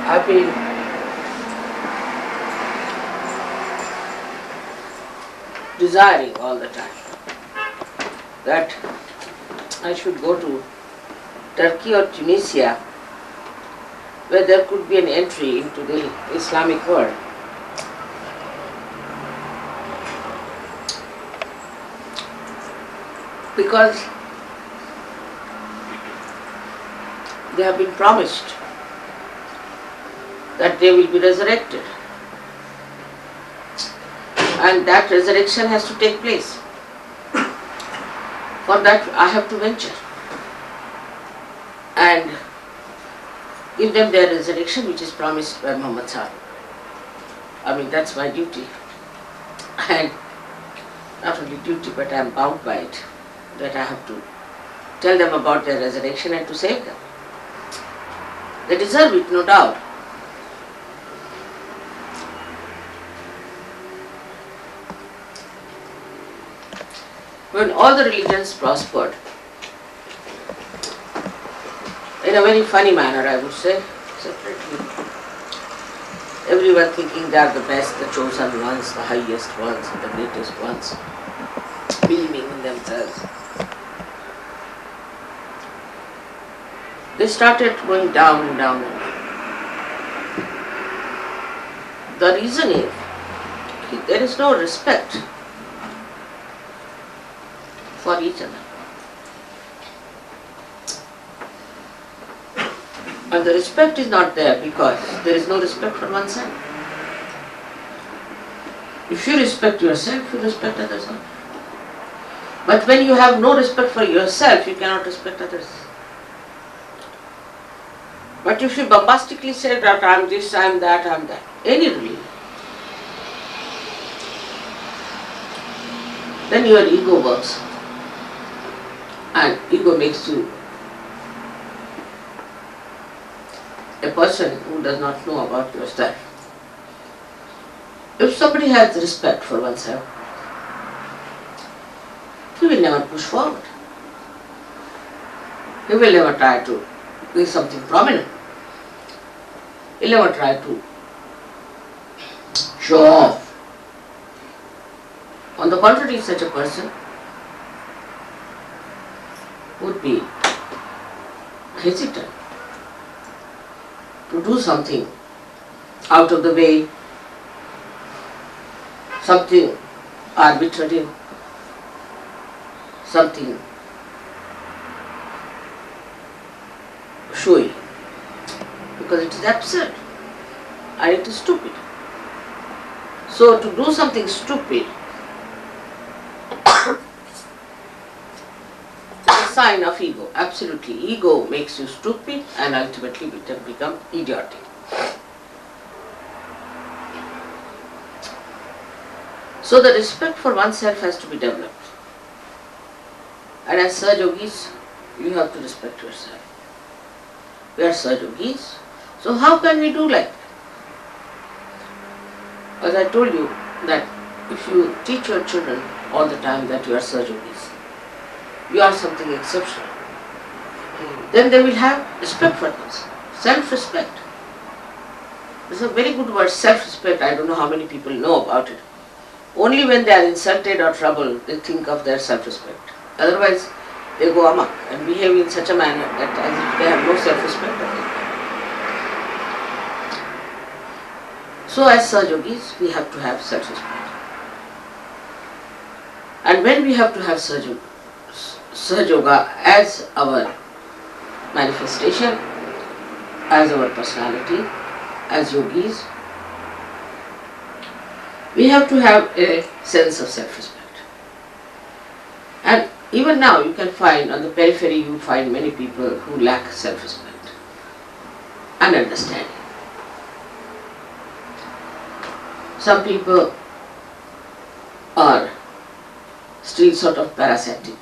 I've been desiring all the time that I should go to Turkey or Tunisia, where there could be an entry into the Islamic world. Because they have been promised that they will be resurrected, and that resurrection has to take place. For that I have to venture and give them their resurrection which is promised by Muhammad Sallallahu. That's my duty, and not only duty but I am bound by it, that I have to tell them about their resurrection and to save them. They deserve it, no doubt. When all the religions prospered, in a very funny manner I would say, separately, everyone thinking they are the best, the chosen ones, the highest ones, the greatest ones, believing in themselves. They started going down and down. The reason is, there is no respect for each other. And the respect is not there because there is no respect for oneself. If you respect yourself, you respect others also. But when you have no respect for yourself, you cannot respect others. But if you bombastically say that I am this, I am that, any religion, then your ego works. And ego makes you a person who does not know about yourself. If somebody has respect for oneself, he will never push forward. He will never try to be something prominent. He will never try to show off. On the contrary, such a person would be hesitant to do something out of the way, something arbitrary, something showy, because it is absurd and it is stupid. So to do something stupid sign of ego, absolutely. Ego makes you stupid and ultimately become idiotic. So the respect for oneself has to be developed. And as Sahaja Yogis, you have to respect yourself. We are Sahaja Yogis, so how can we do like that? As I told you that if you teach your children all the time that you are Sahaja Yogis, you are something exceptional, then they will have respect for themselves, self-respect. This is a very good word, self-respect. I don't know how many people know about it. Only when they are insulted or troubled, they think of their self-respect. Otherwise, they go amok and behave in such a manner that as if they have no self-respect. So as Sahaja Yogis, we have to have self-respect. And when we have to have Sahaja Yoga as our manifestation, as our personality, as yogis, we have to have a sense of self-respect. And even now you can find on the periphery, you find many people who lack self-respect and understanding. Some people are still sort of parasitic.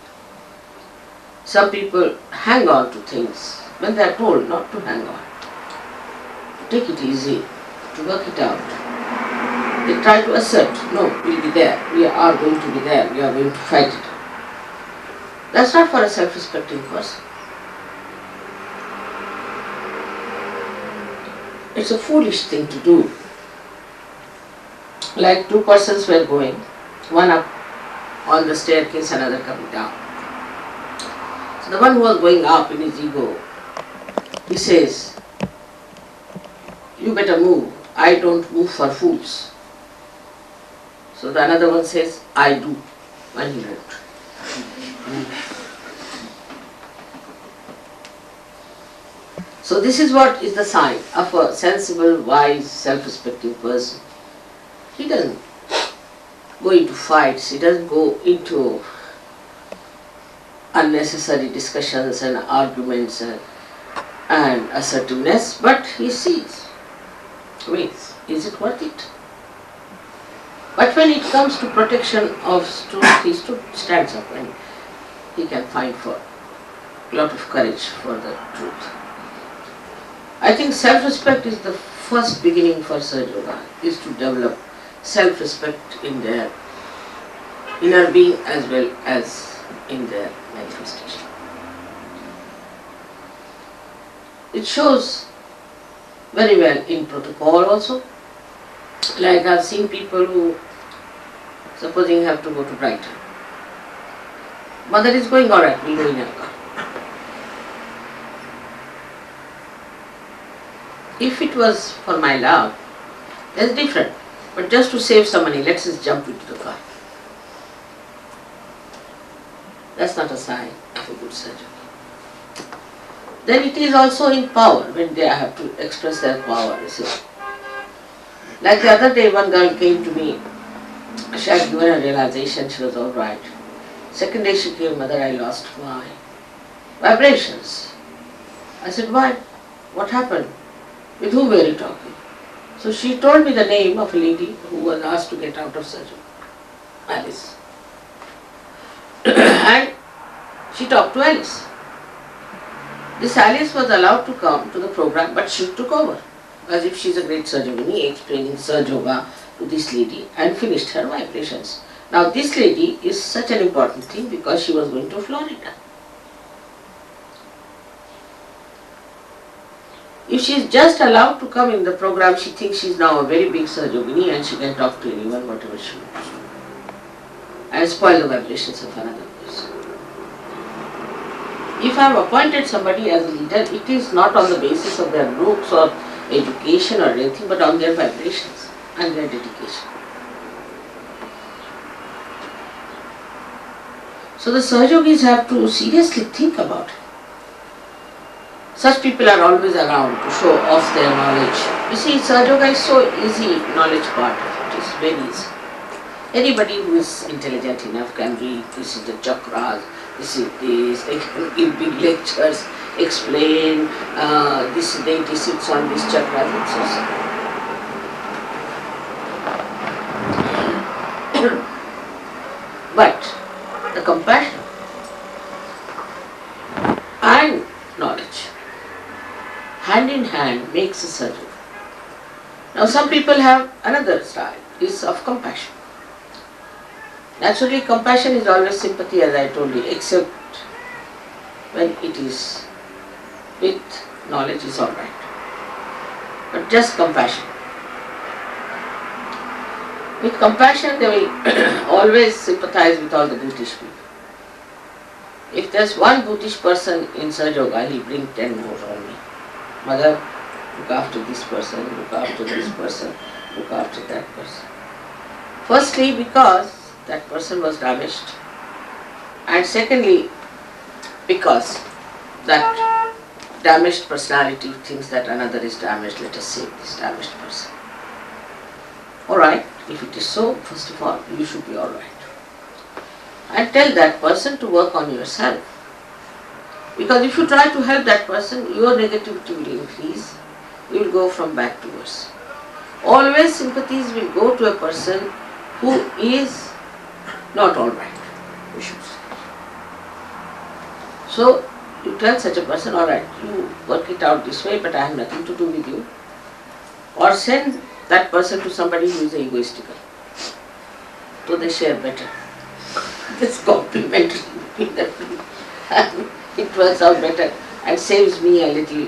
Some people hang on to things when they are told not to hang on. Take it easy, to work it out. They try to assert, no, we'll be there, we are going to be there, we are going to fight it out. That's not for a self-respecting person. It's a foolish thing to do. Like two persons were going, one up on the staircase, another coming down. So the one who was going up in his ego, he says, "You better move. I don't move for fools." So the another one says, "I do," and he moved. So this is what is the sign of a sensible, wise, self-respecting person. He doesn't go into fights, he doesn't go into unnecessary discussions and arguments and assertiveness, but he sees, wait, is it worth it? But when it comes to protection of truth, he stands up and he can find for a lot of courage for the truth. I think self-respect is the first beginning for Sahaja Yoga, is to develop self-respect in their inner being as well as in their manifestation. It shows very well in protocol also. Like I've seen people who, supposing have to go to Brighton. Mother is going, alright, we'll go in a car. If it was for my love, that's different. But just to save some money, let's just jump into the car. That's not a sign of a good surgeon. Then it is also in power, when they have to express their power. You see. Like the other day, one girl came to me. She had given a realization, she was all right. Second day she came, "Mother, I lost my vibrations." I said, "Why? What happened? With whom were you talking?" So she told me the name of a lady who was asked to get out of surgery, Alice. And she talked to Alice. This Alice was allowed to come to the program, but she took over, as if she's a great surgeon, explaining Sahaja Yoga to this lady and finished her vibrations. Now this lady is such an important thing because she was going to Florida. If she is just allowed to come in the program, she thinks she is now a very big Sahaja Yogini and she can talk to anyone, whatever she wants to, and spoil the vibrations of another person. If I have appointed somebody as a leader, it is not on the basis of their looks or education or anything, but on their vibrations and their dedication. So the Sahaja Yogis have to seriously think about it. Such people are always around to show off their knowledge. You see, Sahaja Yoga is so easy, knowledge part of it is very easy. Anybody who is intelligent enough can read, this is the chakras, this is this, they can give big lectures, explain, this deity sits on this chakra, it's so simple. But the compassion and knowledge, hand in hand, makes a surgeon. Now some people have another style, is of compassion. Naturally, compassion is always sympathy, as I told you, except when it is with knowledge is all right. But just compassion. With compassion, they will always sympathize with all the brutish people. If there's one brutish person in Sahaja Yoga, he'll bring 10 more on me. Mother, look after this person, look after this person, look after that person. Firstly, because that person was damaged, and secondly, because that damaged personality thinks that another is damaged, let us save this damaged person. Alright, if it is so, first of all, you should be alright. And tell that person to work on yourself. Because if you try to help that person, your negativity will increase, you will go from bad to worse. Always sympathies will go to a person who is not alright, we should say. So, you tell such a person, alright, you work it out this way, but I have nothing to do with you. Or send that person to somebody who is egoistical. So they share better. This complementary between the two. And it works out better and saves me a little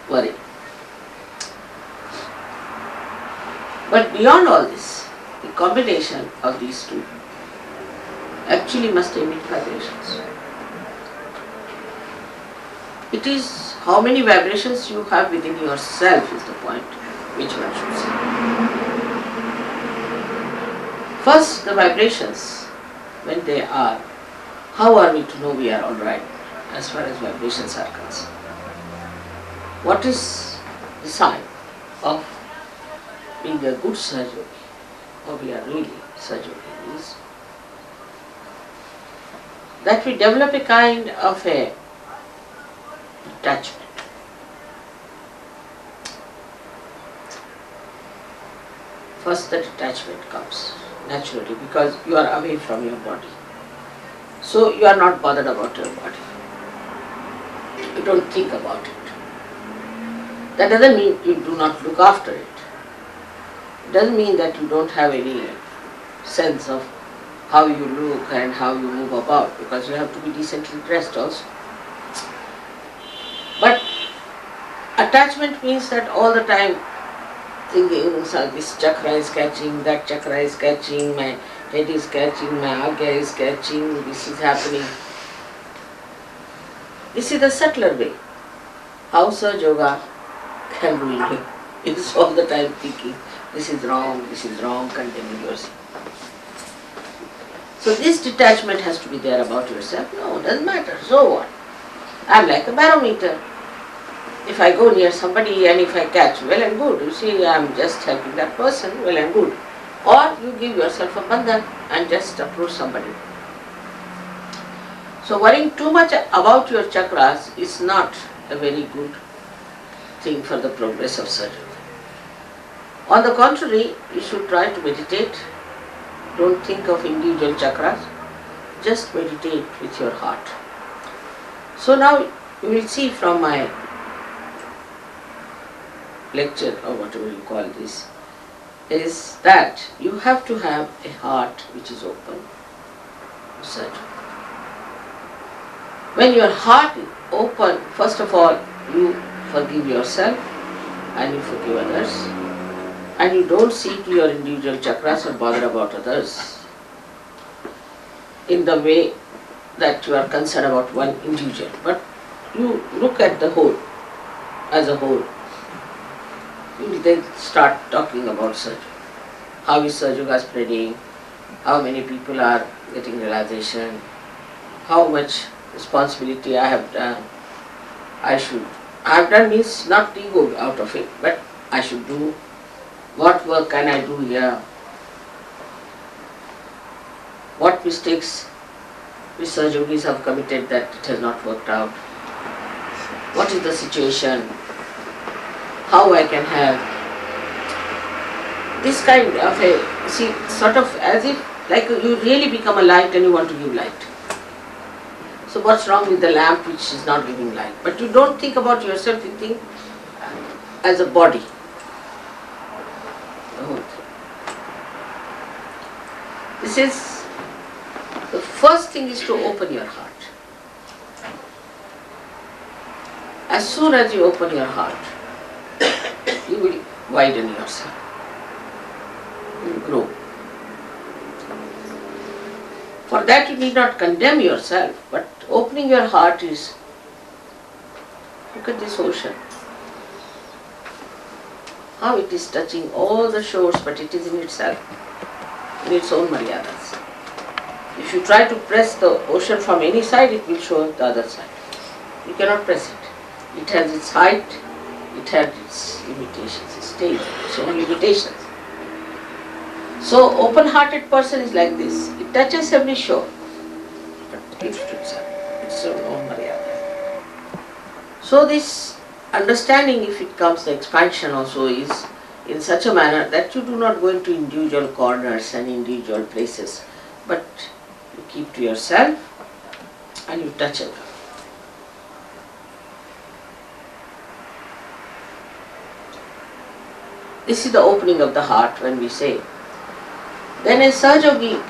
worry. But beyond all this, the combination of these two actually must emit vibrations. It is how many vibrations you have within yourself is the point which one should see. First, the vibrations, when they are, how are we to know we are alright as far as vibrations are concerned? What is the sign of being a good Sahaja Yogi, or we are really Sahaja Yogi, is that we develop a kind of a detachment. First the detachment comes naturally because you are away from your body. So you are not bothered about your body. You don't think about it. That doesn't mean you do not look after it. It doesn't mean that you don't have any sense of how you look and how you move about, because you have to be decently dressed also. But attachment means that all the time thinking, so this chakra is catching, that chakra is catching, my head is catching, my agya is catching, this is happening. This is the subtler way. How Sahaja Yoga can ruin you. It is all the time thinking, this is wrong, condemning yourself. So this detachment has to be there about yourself. No, it doesn't matter. So what? I am like a barometer. If I go near somebody and if I catch, well and good. You see, I am just helping that person, well and good. Or you give yourself a bandhan and just approach somebody. So worrying too much about your chakras is not a very good thing for the progress of Sahaja Yoga. On the contrary, you should try to meditate. Don't think of individual chakras. Just meditate with your heart. So now you will see from my lecture, or whatever you call this, is that you have to have a heart which is open to Sahaja Yoga. When your heart is open, first of all, you forgive yourself and you forgive others, and you don't see to your individual chakras or bother about others in the way that you are concerned about one individual, but you look at the whole as a whole. You will then start talking about Sahaja Yoga. How is Sahaja Yoga spreading? How many people are getting realization? How much responsibility I have done? I have done means not ego out of it, but I should do. What work can I do here? What mistakes which Sahaja Yogis have committed that it has not worked out? What is the situation? How I can help? This kind of a, see, sort of as if like you really become a light and you want to give light. So what's wrong with the lamp which is not giving light? But you don't think about yourself, you think as a body. The whole thing. This is, the first thing is to open your heart. As soon as you open your heart, you will widen yourself. You will grow. For that you need not condemn yourself, but opening your heart is, look at this ocean. How it is touching all the shores, but it is in itself, in its own maryadas. If you try to press the ocean from any side, it will show the other side. You cannot press it. It has its height, it has its limitations, its stage, its own limitations. So open-hearted person is like this. It touches every shore, but keeps to itself. It's own maryada. So this understanding, if it comes, the expansion also is in such a manner that you do not go into individual corners and individual places, but you keep to yourself and you touch everyone. This is the opening of the heart when we say. Then a Sahaja Yogi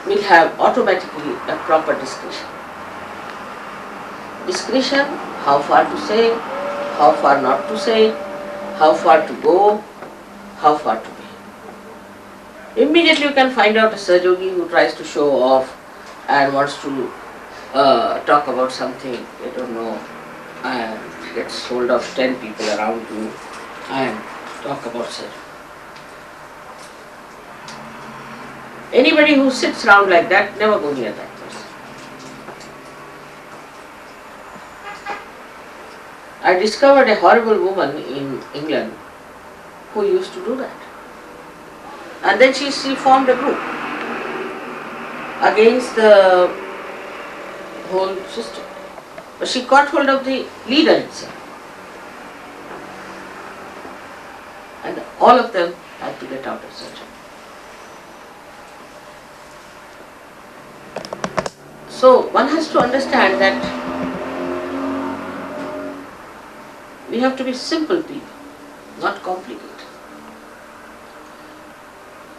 will have automatically a proper discretion. Discretion, how far to say, how far not to say, how far to go, how far to be. Immediately you can find out a Sahaja who tries to show off and wants to talk about something they don't know and gets hold of 10 people around you and talk about Sahaja. Anybody who sits around like that, never go near that person. I discovered a horrible woman in England who used to do that. And then she formed a group against the whole system. But she caught hold of the leader itself. And all of them had to get out of surgery. So one has to understand that we have to be simple people, not complicated.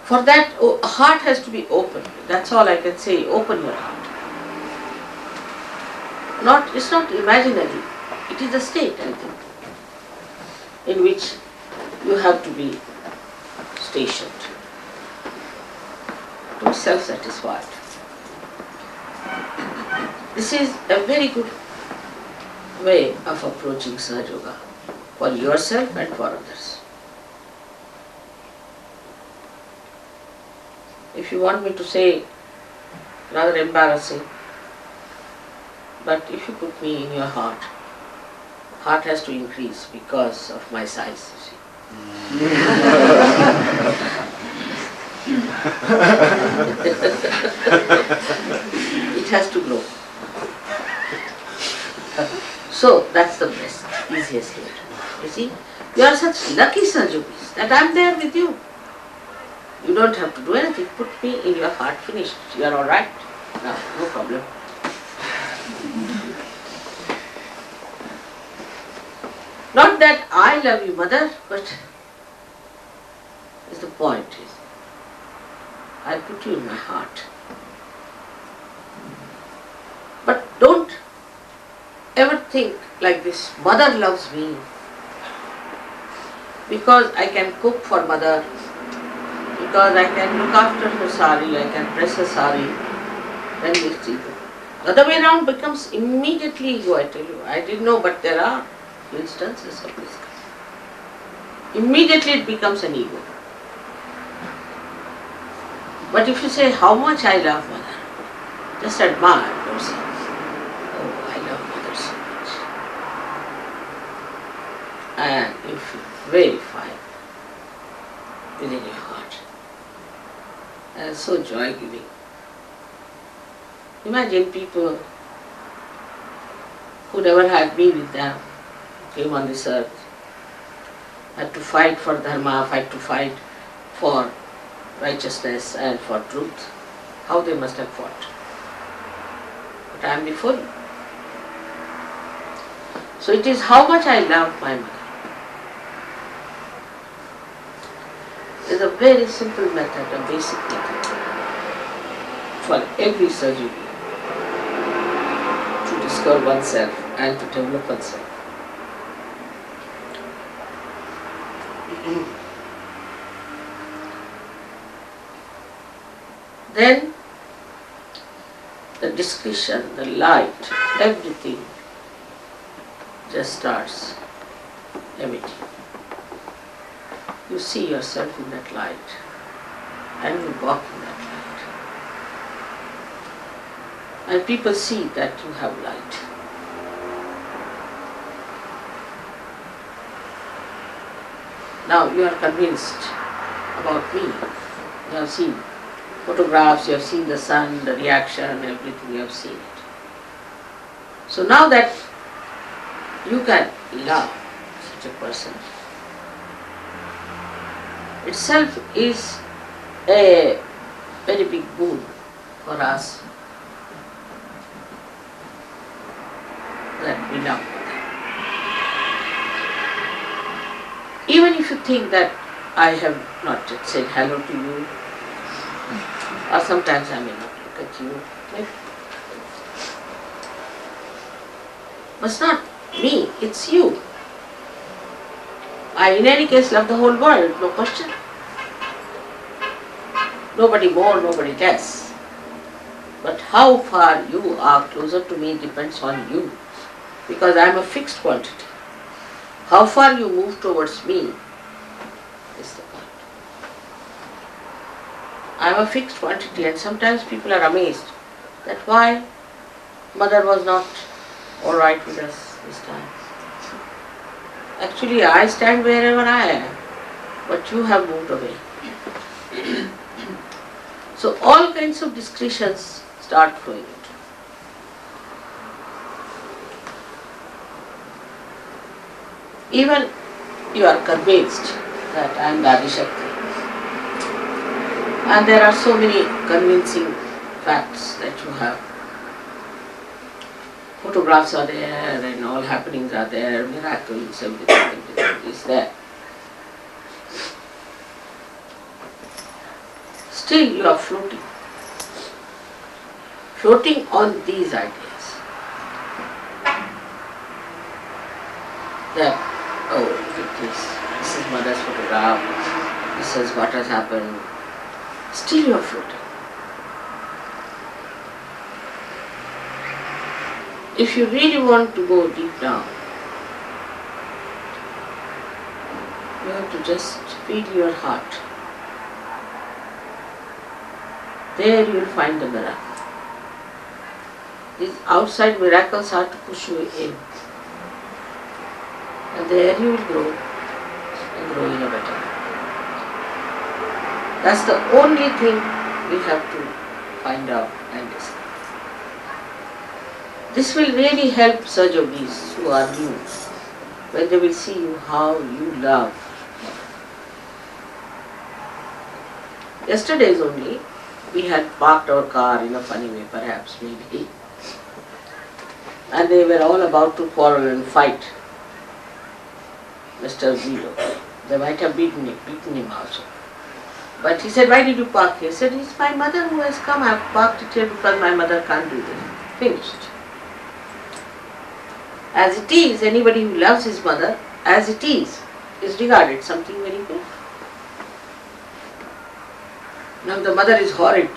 For that, heart has to be open. That's all I can say. Open your heart. It's not imaginary. It is a state, I think, in which you have to be stationed, to be self-satisfied. This is a very good way of approaching Sahaja Yoga for yourself and for others. If you want me to say, rather embarrassing, but if you put me in your heart has to increase because of my size, you see. It has to grow. So that's the best, easiest way. You see, you are such lucky Sahajogis that I am there with you. You don't have to do anything. Put me in your heart, finished. You are all right. No problem. Not that I love you, mother, but is the point. I put you in my heart. But don't ever think like this, mother loves me because I can cook for mother, because I can look after her sari, I can press her sari, then it's ego. The other way around becomes immediately ego, I tell you. I didn't know, but there are instances of this kind. Immediately it becomes an ego. But if you say how much I love mother, just admire yourself. Oh, I love mother so much. And you feel very fine within your heart. And so joy-giving. Imagine people who never had me with them, came on this earth, had to fight for dharma, had to fight for righteousness and for truth. How they must have fought. But I am before you. So it is how much I love my mother. There is a very simple method, a basic method for every surgery to discover oneself and to develop oneself. Then the discretion, the light, everything just starts emitting. You see yourself in that light and you walk in that light. And people see that you have light. Now you are convinced about me. You have seen photographs, you have seen the sun, the reaction, everything, you have seen it. So now that you can love such a person, itself is a very big boon for us that we love them. Even if you think that I have not yet said hello to you, or sometimes I may not look at you, but it's not me, it's you. I in any case love the whole world, no question. Nobody more, nobody less. But how far you are closer to me depends on you, because I am a fixed quantity. How far you move towards me is the point. I am a fixed quantity, and sometimes people are amazed that why mother was not all right with us this time. Actually, I stand wherever I am, but you have moved away. So all kinds of discretions start flowing into. Even you are convinced that I am the Adi Shakti, and there are so many convincing facts that you have. Photographs are there and all happenings are there, miracles, everything is there. Still you are floating on these ideas. That, oh, look at this is mother's photograph, this is what has happened. Still you are floating. If you really want to go deep down, you have to just feel your heart. There you will find the miracle. These outside miracles are to push you in. And there you will grow and grow in a better way. That's the only thing we have to find out and discover. This will really help Sahajogis who are new, when they will see you how you love. Yesterday's only, we had parked our car in a funny way, perhaps, maybe. And they were all about to quarrel and fight Mr. Guido. They might have beaten him also. But he said, why did you park here? He said, it's my mother who has come. I have parked it here because my mother can't do this. Finished. As it is, anybody who loves his mother, as it is regarded something very good. Now the mother is horrid.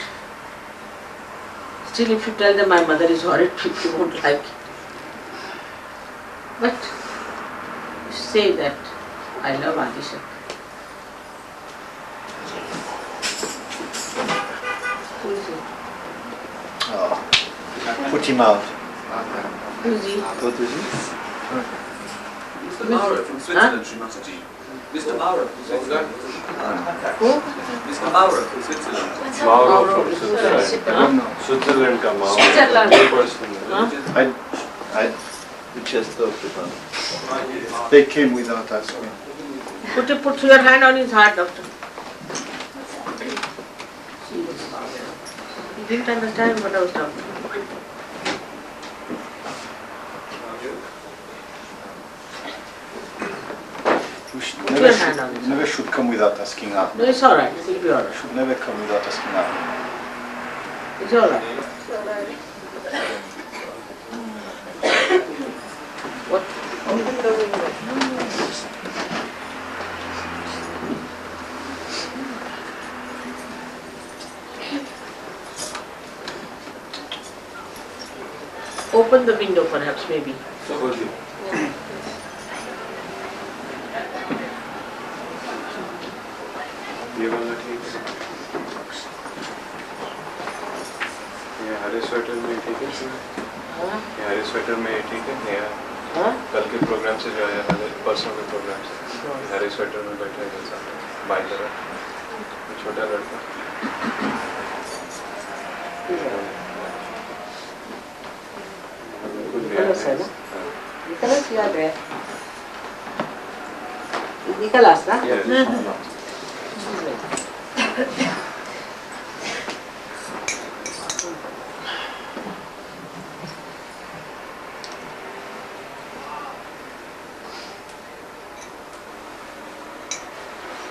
Still, if you tell them my mother is horrid, people won't like it. But you say that I love Adi Shakti. Who is it? Oh, put him out. Who is he? What is it? Mr. Maurer from Switzerland, Shri Mataji. Mr. Maurer from Switzerland. Who? Mr. Maurer from Switzerland. Mauro from Switzerland. Switzerland का Mauro. Switzerland. One person. We just talked about it. They came without asking. Put your hand on his heart, doctor. He didn't understand what I was talking about. Your hand on his heart. Never should come without asking up. No, it's alright. It will be alright. Should never come without asking up. It's alright. What? Open the window. Open the window, perhaps, maybe. ये वाला ठीक है। ये हरे sweater में ठीक है sir? हाँ? ये हरे स्वेटर में ठीक है? या हाँ? कल के प्रोग्राम से जो आया हरे परसों के प्रोग्राम से हरे स्वेटर में बैठा है जैसा बाई तरफ छोटा लड़का। Nicholas है ना? Nicholas याद है? Nicholas ना? Yes.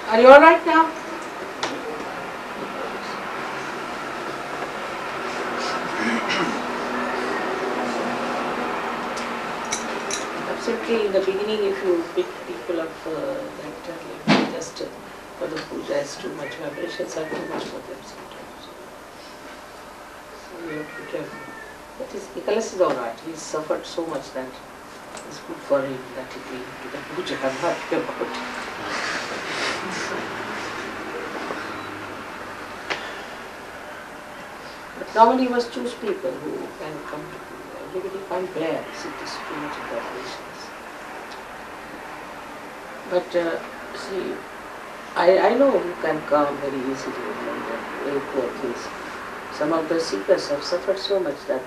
Are you alright now? Absolutely, in the beginning, if you pick people up that just For the puja is too much, vibrations are too much for them sometimes. So we have to be careful. But Nicholas is alright, he's suffered so much that it's good for him that he came to the puja. I'm happy about it. But normally you must choose people who can come to puja. Everybody can't bear, it is too much of vibrations. But see, I know you can come very easily from the very poor things. Some of the seekers have suffered so much that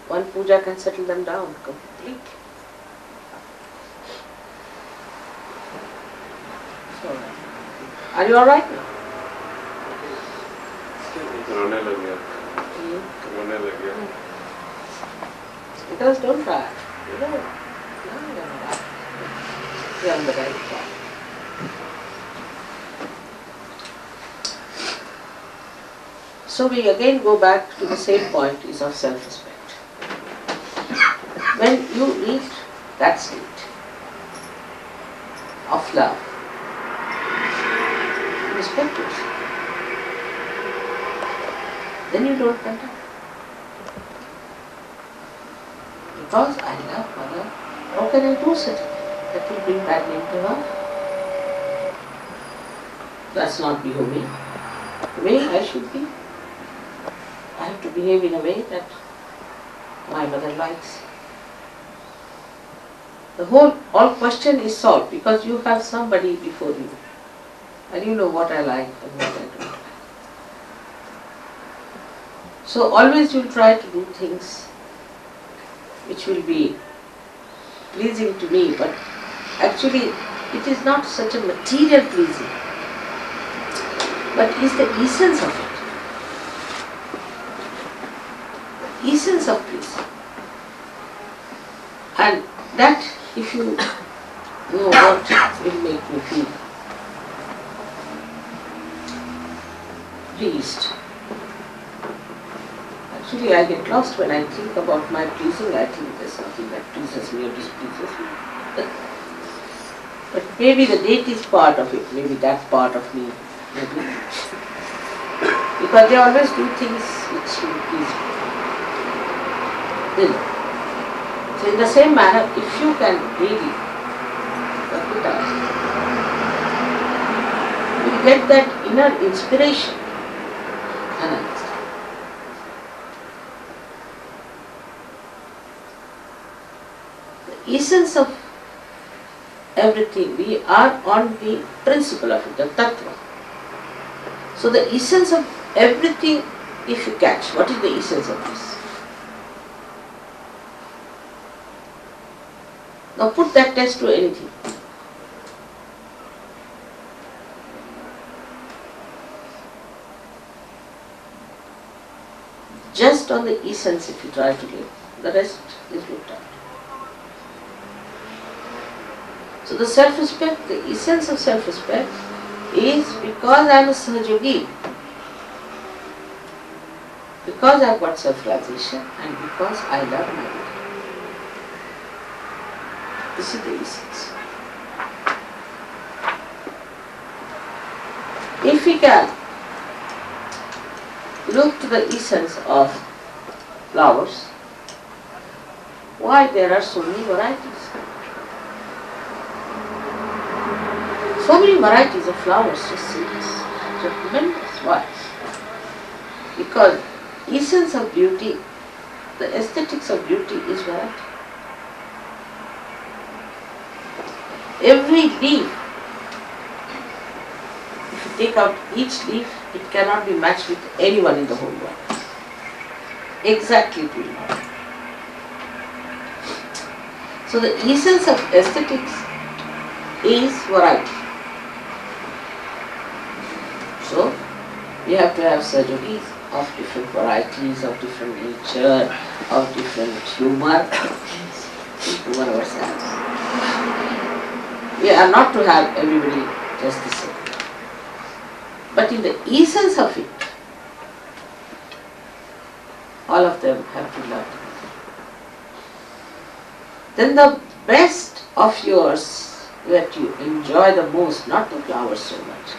one puja can settle them down completely. So, are you alright now? रोने लग गया रोने लग गया Because don't cry. You know, you're not right. You're on the right track. So we again go back to the same point, is of self-respect. When you reach that state of love, respect yourself. Then you don't condemn. Because I love Mother, how can I do such a thing? That will bring bad name to her. That's not behaving the way I should be. I have to behave in a way that my mother likes. All question is solved because you have somebody before you and you know what I like and what I don't like. So always you try to do things which will be pleasing to me, but actually it is not such a material pleasing, but is the essence of it. Essence of pleasing. And that, if you know what will make me feel pleased. Actually, I get lost when I think about my pleasing. I think there's nothing that pleases me or displeases me. But maybe the deity is part of it, maybe that part of me. Maybe. Because they always do things which will please me. So in the same manner, if you can really recognize, you will get that inner inspiration and understand. The essence of everything, we are on the principle of it, the tattva. So the essence of everything, if you catch, what is the essence of this? Now put that test to anything. Just on the essence if you try to live, the rest is looked at. So the self-respect, the essence of self-respect is because I am a Sahaja Yogi, because I have got self-realization and because I love my body. This is the essence. If we can look to the essence of flowers, why there are so many varieties? So many varieties of flowers, just see this. Tremendous. Why? Because essence of beauty, the aesthetics of beauty is variety. Every leaf, if you take out each leaf, it cannot be matched with anyone in the whole world. Exactly it will not. So the essence of aesthetics is variety. So we have to have surgeries of different varieties, of different nature, of different humor, humor ourselves. We are not to have everybody just the same. But in the essence of it, all of them have to love together. Then the best of yours that you enjoy the most, not the flowers so much,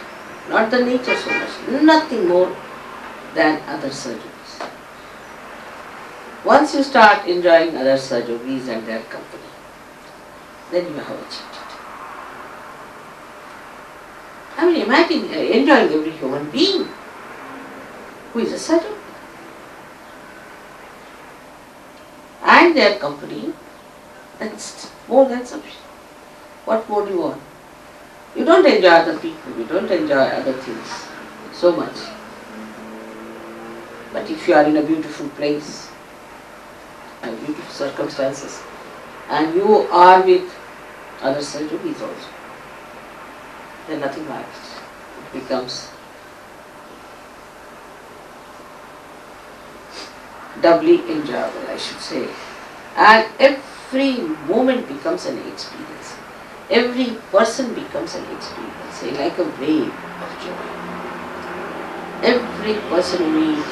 not the nature so much, nothing more than other surgeries. Once you start enjoying other surgeries and their company, then you have achieved it. I mean, imagine enjoying every human being who is a surgeon and their company. That's more than sufficient. What more do you want? You don't enjoy other people, you don't enjoy other things so much. But if you are in a beautiful place and beautiful circumstances and you are with other surgeries also, then nothing matters. It becomes doubly enjoyable, I should say. And every moment becomes an experience. Every person becomes an experience, say, like a wave of joy. Every person you meet,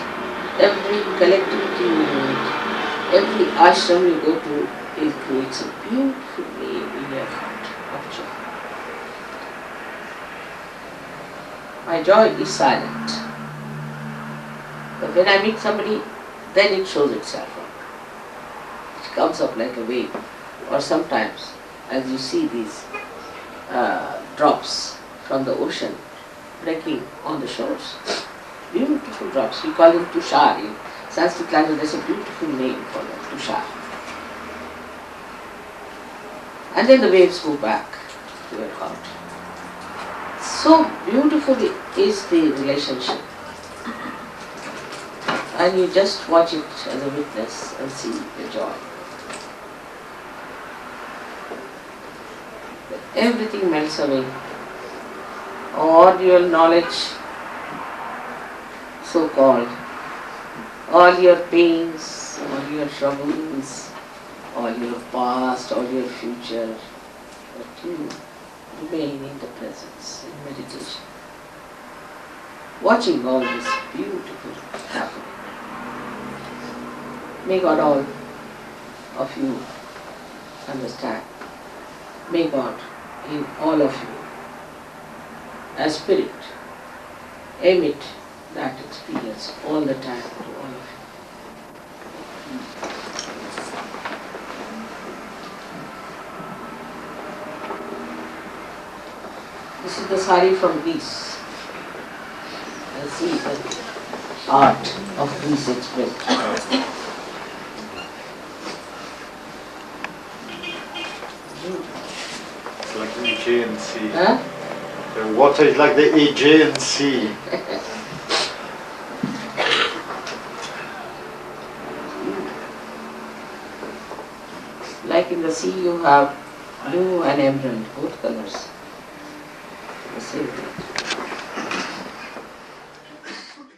every collectivity you meet, every ashram you go to, it creates a beautiful wave in your heart of joy. My joy is silent. But when I meet somebody, then it shows itself up. It comes up like a wave. Or sometimes, as you see these drops from the ocean breaking on the shores, beautiful drops. We call them tushar. In Sanskrit language, there's a beautiful name for them, tushar. And then the waves go back to your heart. So beautiful is the relationship. And you just watch it as a witness and see the joy. Everything melts away. All your knowledge, so-called, all your pains, all your troubles, all your past, all your future, but you remain in the presence, in meditation, watching all this beautiful happening. May God all of you understand. May God in all of you, as spirit, emit that experience all the time to all of you. This is the sari from Greece. And see the art of Greece expressed. It's like the Aegean Sea. Huh? The water is like the Aegean Sea. Like in the sea you have blue and emerald, both colors. The same thing.